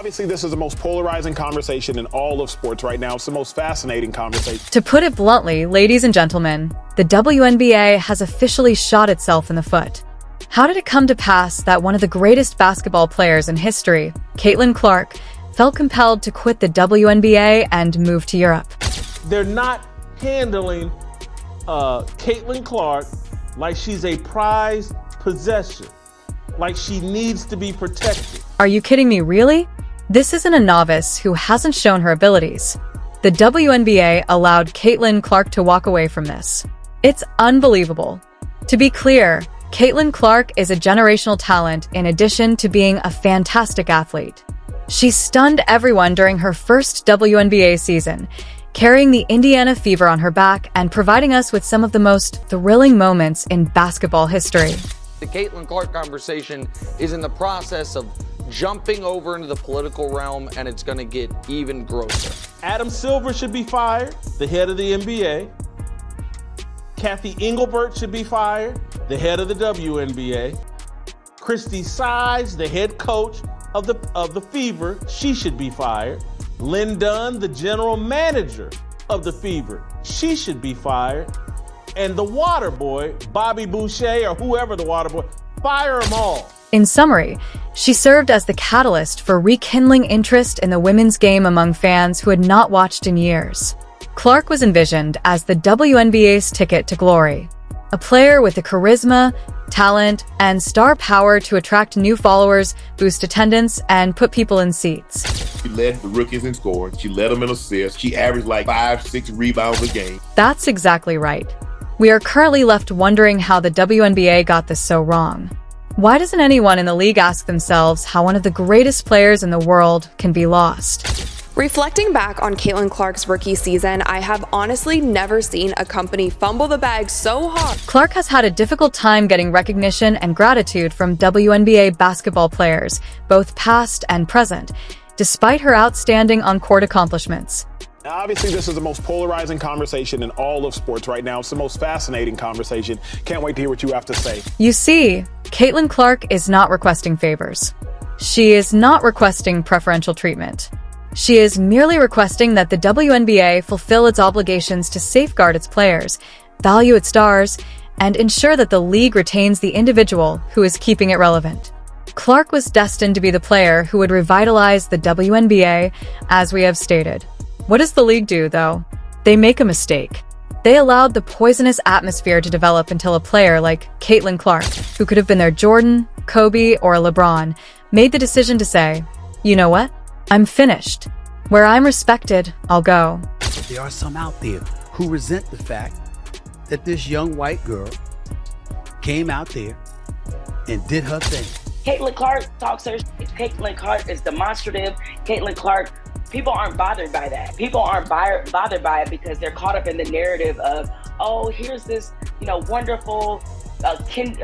Obviously, this is the most polarizing conversation in all of sports right now. It's the most fascinating conversation. To put it bluntly, ladies and gentlemen, the WNBA has officially shot itself in the foot. How did it come to pass that one of the greatest basketball players in history, Caitlin Clark, felt compelled to quit the WNBA and move to Europe? They're not handling Caitlin Clark like she's a prized possession, like she needs to be protected. Are you kidding me, really? This isn't a novice who hasn't shown her abilities. The WNBA allowed Caitlin Clark to walk away from this. It's unbelievable. To be clear, Caitlin Clark is a generational talent in addition to being a fantastic athlete. She stunned everyone during her first WNBA season, carrying the Indiana Fever on her back and providing us with some of the most thrilling moments in basketball history. The Caitlin Clark conversation is in the process of jumping over into the political realm, and it's going to get even grosser. Adam Silver should be fired, the head of the NBA. Kathy Engelbert should be fired, the head of the WNBA. Christy Size, the head coach of the Fever, she should be fired. Lynn Dunn, the general manager of the Fever, she should be fired. And the water boy, Bobby Boucher, or whoever the water boy, fire them all. In summary, she served as the catalyst for rekindling interest in the women's game among fans who had not watched in years. Clark was envisioned as the WNBA's ticket to glory, a player with the charisma, talent, and star power to attract new followers, boost attendance, and put people in seats. She led the rookies in scoring. She led them in assists. She averaged like 5-6 rebounds a game. That's exactly right. We are currently left wondering how the WNBA got this so wrong. Why doesn't anyone in the league ask themselves how one of the greatest players in the world can be lost? Reflecting back on Caitlin Clark's rookie season, I have honestly never seen a company fumble the bag so hard. Clark has had a difficult time getting recognition and gratitude from WNBA basketball players, both past and present, despite her outstanding on-court accomplishments. Now, obviously, this is the most polarizing conversation in all of sports right now. It's the most fascinating conversation. Can't wait to hear what you have to say. You see, Caitlin Clark is not requesting favors. She is not requesting preferential treatment. She is merely requesting that the WNBA fulfill its obligations to safeguard its players, value its stars, and ensure that the league retains the individual who is keeping it relevant. Clark was destined to be the player who would revitalize the WNBA, as we have stated. What does the league do, though? They make a mistake. They allowed the poisonous atmosphere to develop until a player like Caitlin Clark, who could have been their Jordan, Kobe, or LeBron, made the decision to say, you know what? I'm finished. Where I'm respected, I'll go. There are some out there who resent the fact that this young white girl came out there and did her thing. Caitlin Clark talks her. Caitlin Clark is demonstrative. Caitlin Clark, people aren't bothered by that. People aren't bothered by it because they're caught up in the narrative of, oh, here's this, wonderful,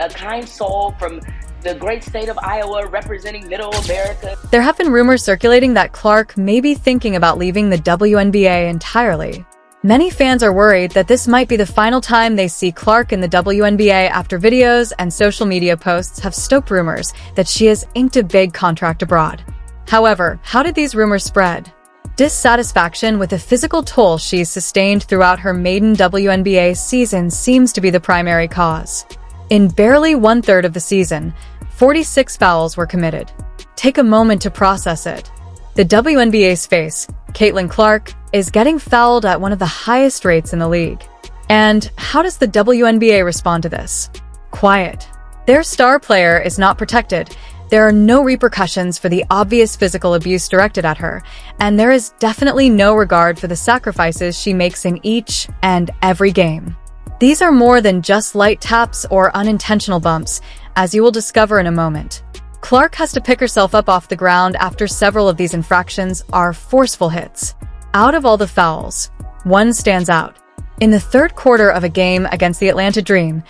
kind soul from the great state of Iowa representing Middle America. There have been rumors circulating that Clark may be thinking about leaving the WNBA entirely. Many fans are worried that this might be the final time they see Clark in the WNBA after videos and social media posts have stoked rumors that she has inked a big contract abroad. However, how did these rumors spread? Dissatisfaction with the physical toll she's sustained throughout her maiden WNBA season seems to be the primary cause. In barely one-third of the season, 46 fouls were committed. Take a moment to process it. The WNBA's face, Caitlin Clark, is getting fouled at one of the highest rates in the league. And how does the WNBA respond to this? Quiet. Their star player is not protected. There are no repercussions for the obvious physical abuse directed at her, and there is definitely no regard for the sacrifices she makes in each and every game. These are more than just light taps or unintentional bumps, as you will discover in a moment. Clark has to pick herself up off the ground after several of these infractions are forceful hits. Out of all the fouls, one stands out. In the third quarter of a game against the Atlanta Dream,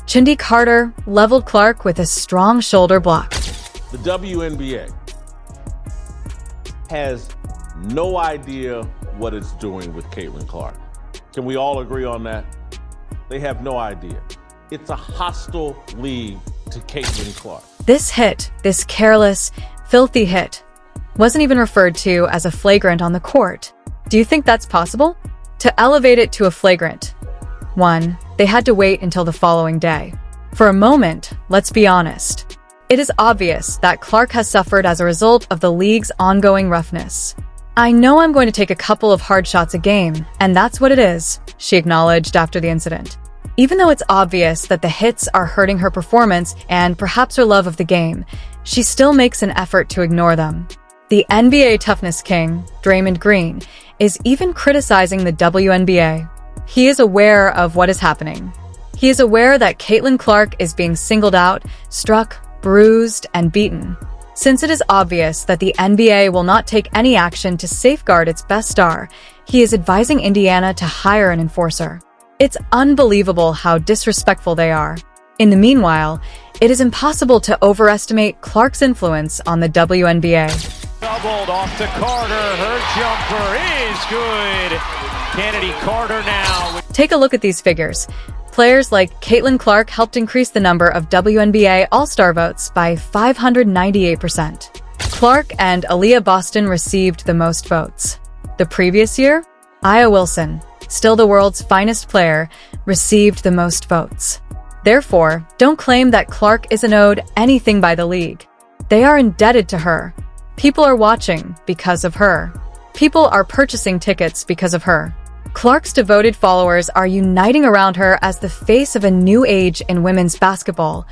Chindi Carter leveled Clark with a strong shoulder block. The WNBA has no idea what it's doing with Caitlin Clark. Can we all agree on that? They have no idea. It's a hostile league to Caitlin Clark. This hit, this careless, filthy hit, wasn't even referred to as a flagrant on the court. Do you think that's possible? To elevate it to a flagrant 1, they had to wait until the following day. For a moment, let's be honest. It is obvious that Clark has suffered as a result of the league's ongoing roughness. "I know I'm going to take a couple of hard shots a game, and that's what it is," she acknowledged after the incident. Even though it's obvious that the hits are hurting her performance and perhaps her love of the game, she still makes an effort to ignore them. The NBA toughness king, Draymond Green, is even criticizing the WNBA. He is aware of what is happening. He is aware that Caitlin Clark is being singled out, struck, bruised, and beaten. Since it is obvious that the NBA will not take any action to safeguard its best star, he is advising Indiana to hire an enforcer. It's unbelievable how disrespectful they are. In the meanwhile, it is impossible to overestimate Clark's influence on the WNBA. Doubled off to Carter. Her jumper is good. Kennedy Carter now. Take a look at these figures. Players like Caitlin Clark helped increase the number of WNBA All-Star votes by 598%. Clark and Aaliyah Boston received the most votes. The previous year, Aya Wilson, still the world's finest player, received the most votes. Therefore, don't claim that Clark isn't owed anything by the league. They are indebted to her. People are watching because of her. People are purchasing tickets because of her. Clark's devoted followers are uniting around her as the face of a new age in women's basketball,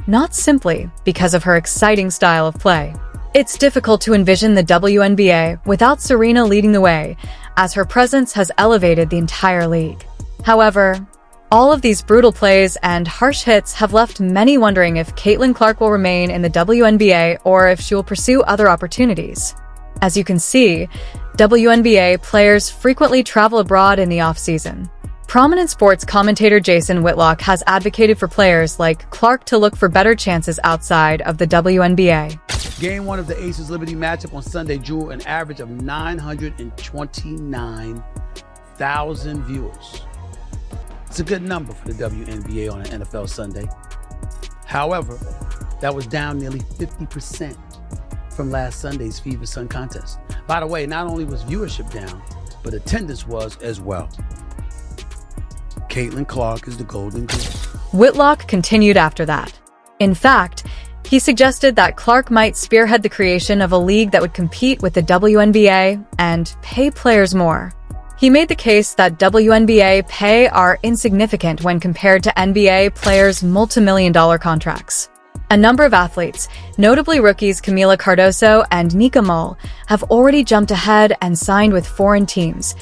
not simply because of her exciting style of play. It's difficult to envision the WNBA without Serena leading the way, as her presence has elevated the entire league. However, all of these brutal plays and harsh hits have left many wondering if Caitlin Clark will remain in the WNBA or if she will pursue other opportunities. As you can see, WNBA players frequently travel abroad in the off-season. Prominent sports commentator Jason Whitlock has advocated for players like Clark to look for better chances outside of the WNBA. Game 1 of the Aces Liberty matchup on Sunday drew an average of 929,000 viewers. It's a good number for the WNBA on an NFL Sunday. However, that was down nearly 50% from last Sunday's Fever Sun contest. By the way, not only was viewership down, but attendance was as well. Caitlin Clark is the Golden Girl. Whitlock continued after that. In fact, he suggested that Clark might spearhead the creation of a league that would compete with the WNBA and pay players more. He made the case that WNBA pay are insignificant when compared to NBA players' multi-million-dollar contracts. A number of athletes, notably rookies Camila Cardoso and Nika Mull, have already jumped ahead and signed with foreign teams.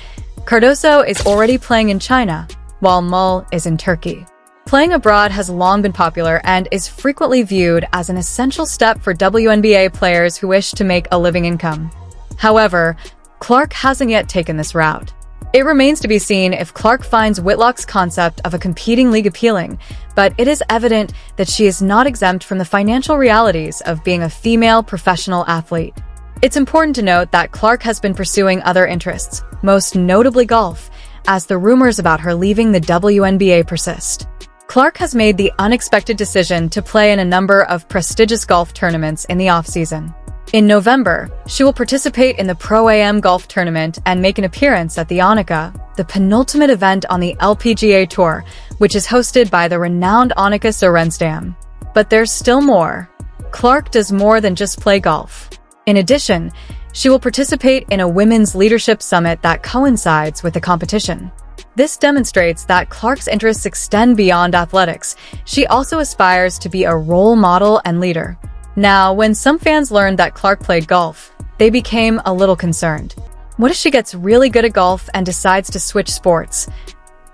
Cardoso is already playing in China, while Mull is in Turkey. Playing abroad has long been popular and is frequently viewed as an essential step for WNBA players who wish to make a living income. However, Clark hasn't yet taken this route. It remains to be seen if Clark finds Whitlock's concept of a competing league appealing, but it is evident that she is not exempt from the financial realities of being a female professional athlete. It's important to note that Clark has been pursuing other interests, most notably golf, as the rumors about her leaving the WNBA persist. Clark has made the unexpected decision to play in a number of prestigious golf tournaments in the off-season. In November, she will participate in the Pro-Am golf tournament and make an appearance at the Annika, the penultimate event on the LPGA Tour, which is hosted by the renowned Annika Sorenstam. But there's still more. Clark does more than just play golf. In addition, she will participate in a women's leadership summit that coincides with the competition. This demonstrates that Clark's interests extend beyond athletics. She also aspires to be a role model and leader. Now, when some fans learned that Clark played golf, they became a little concerned. What if she gets really good at golf and decides to switch sports?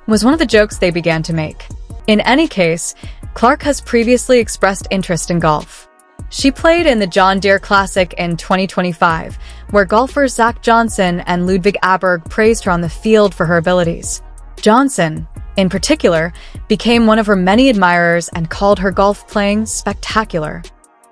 Was one of the jokes they began to make. In any case, Clark has previously expressed interest in golf. She played in the John Deere Classic in 2025, where golfers Zach Johnson and Ludwig Aberg praised her on the field for her abilities. Johnson, in particular, became one of her many admirers and called her golf playing spectacular.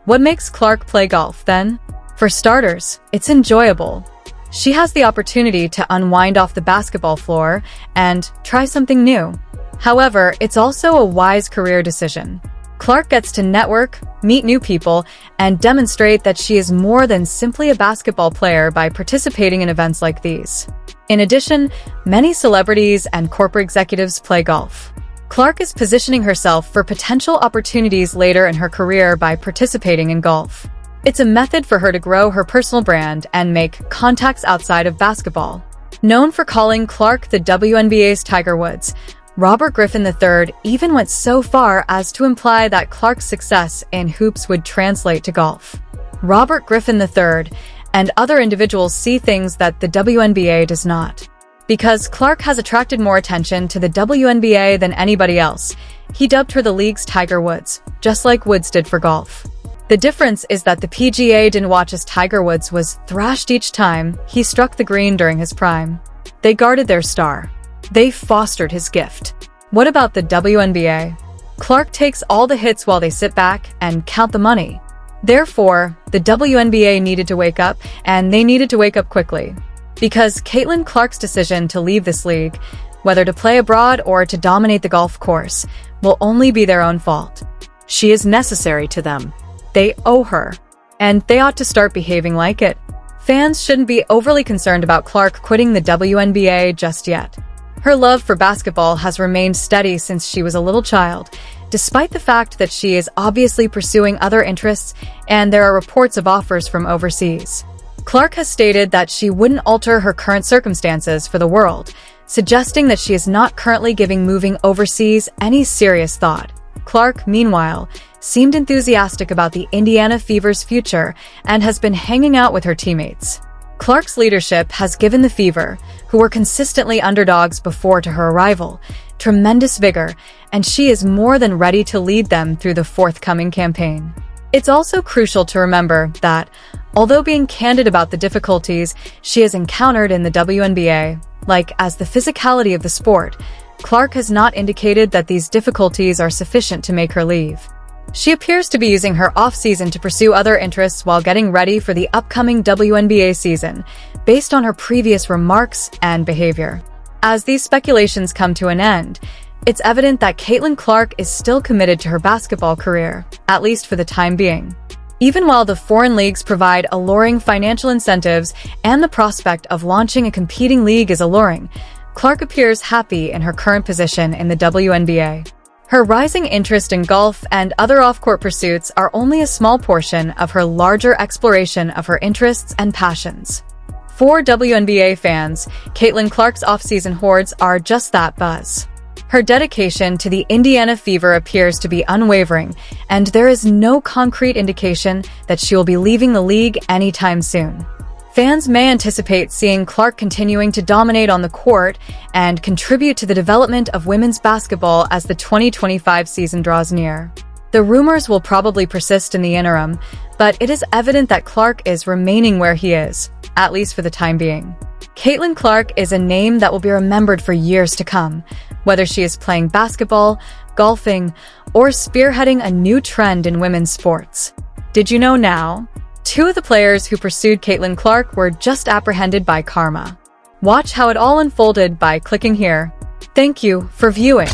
What makes Clark play golf, then? For starters, it's enjoyable. She has the opportunity to unwind off the basketball floor and try something new. However, it's also a wise career decision. Clark gets to network, meet new people, and demonstrate that she is more than simply a basketball player by participating in events like these. In addition, many celebrities and corporate executives play golf. Clark is positioning herself for potential opportunities later in her career by participating in golf. It's a method for her to grow her personal brand and make contacts outside of basketball. Known for calling Clark the WNBA's Tiger Woods, Robert Griffin III even went so far as to imply that Clark's success in hoops would translate to golf. Robert Griffin III and other individuals see things that the WNBA does not. Because Clark has attracted more attention to the WNBA than anybody else, he dubbed her the league's Tiger Woods, just like Woods did for golf. The difference is that the PGA didn't watch as Tiger Woods was thrashed each time he struck the green during his prime. They guarded their star. They fostered his gift. What about the WNBA? Clark takes all the hits while they sit back and count the money. Therefore, the WNBA needed to wake up, and they needed to wake up quickly. Because Caitlin Clark's decision to leave this league, whether to play abroad or to dominate the golf course, will only be their own fault. She is necessary to them. They owe her, and they ought to start behaving like it. Fans shouldn't be overly concerned about Clark quitting the WNBA just yet. Her love for basketball has remained steady since she was a little child, despite the fact that she is obviously pursuing other interests and there are reports of offers from overseas. Clark has stated that she wouldn't alter her current circumstances for the world, suggesting that she is not currently giving moving overseas any serious thought. Clark, meanwhile, seemed enthusiastic about the Indiana Fever's future and has been hanging out with her teammates. Clark's leadership has given the Fever, who were consistently underdogs before to her arrival, tremendous vigor, and she is more than ready to lead them through the forthcoming campaign. It's also crucial to remember that, although being candid about the difficulties she has encountered in the WNBA, like as the physicality of the sport, Clark has not indicated that these difficulties are sufficient to make her leave. She appears to be using her off-season to pursue other interests while getting ready for the upcoming WNBA season, based on her previous remarks and behavior. As these speculations come to an end, it's evident that Caitlin Clark is still committed to her basketball career, at least for the time being. Even while the foreign leagues provide alluring financial incentives and the prospect of launching a competing league is alluring, Clark appears happy in her current position in the WNBA. Her rising interest in golf and other off-court pursuits are only a small portion of her larger exploration of her interests and passions. For WNBA fans, Caitlin Clark's off-season hoards are just that buzz. Her dedication to the Indiana Fever appears to be unwavering, and there is no concrete indication that she will be leaving the league anytime soon. Fans may anticipate seeing Clark continuing to dominate on the court and contribute to the development of women's basketball as the 2025 season draws near. The rumors will probably persist in the interim, but it is evident that Clark is remaining where he is, at least for the time being. Caitlin Clark is a name that will be remembered for years to come, whether she is playing basketball, golfing, or spearheading a new trend in women's sports. Did you know now? 2 of the players who pursued Caitlin Clark were just apprehended by karma. Watch how it all unfolded by clicking here. Thank you for viewing.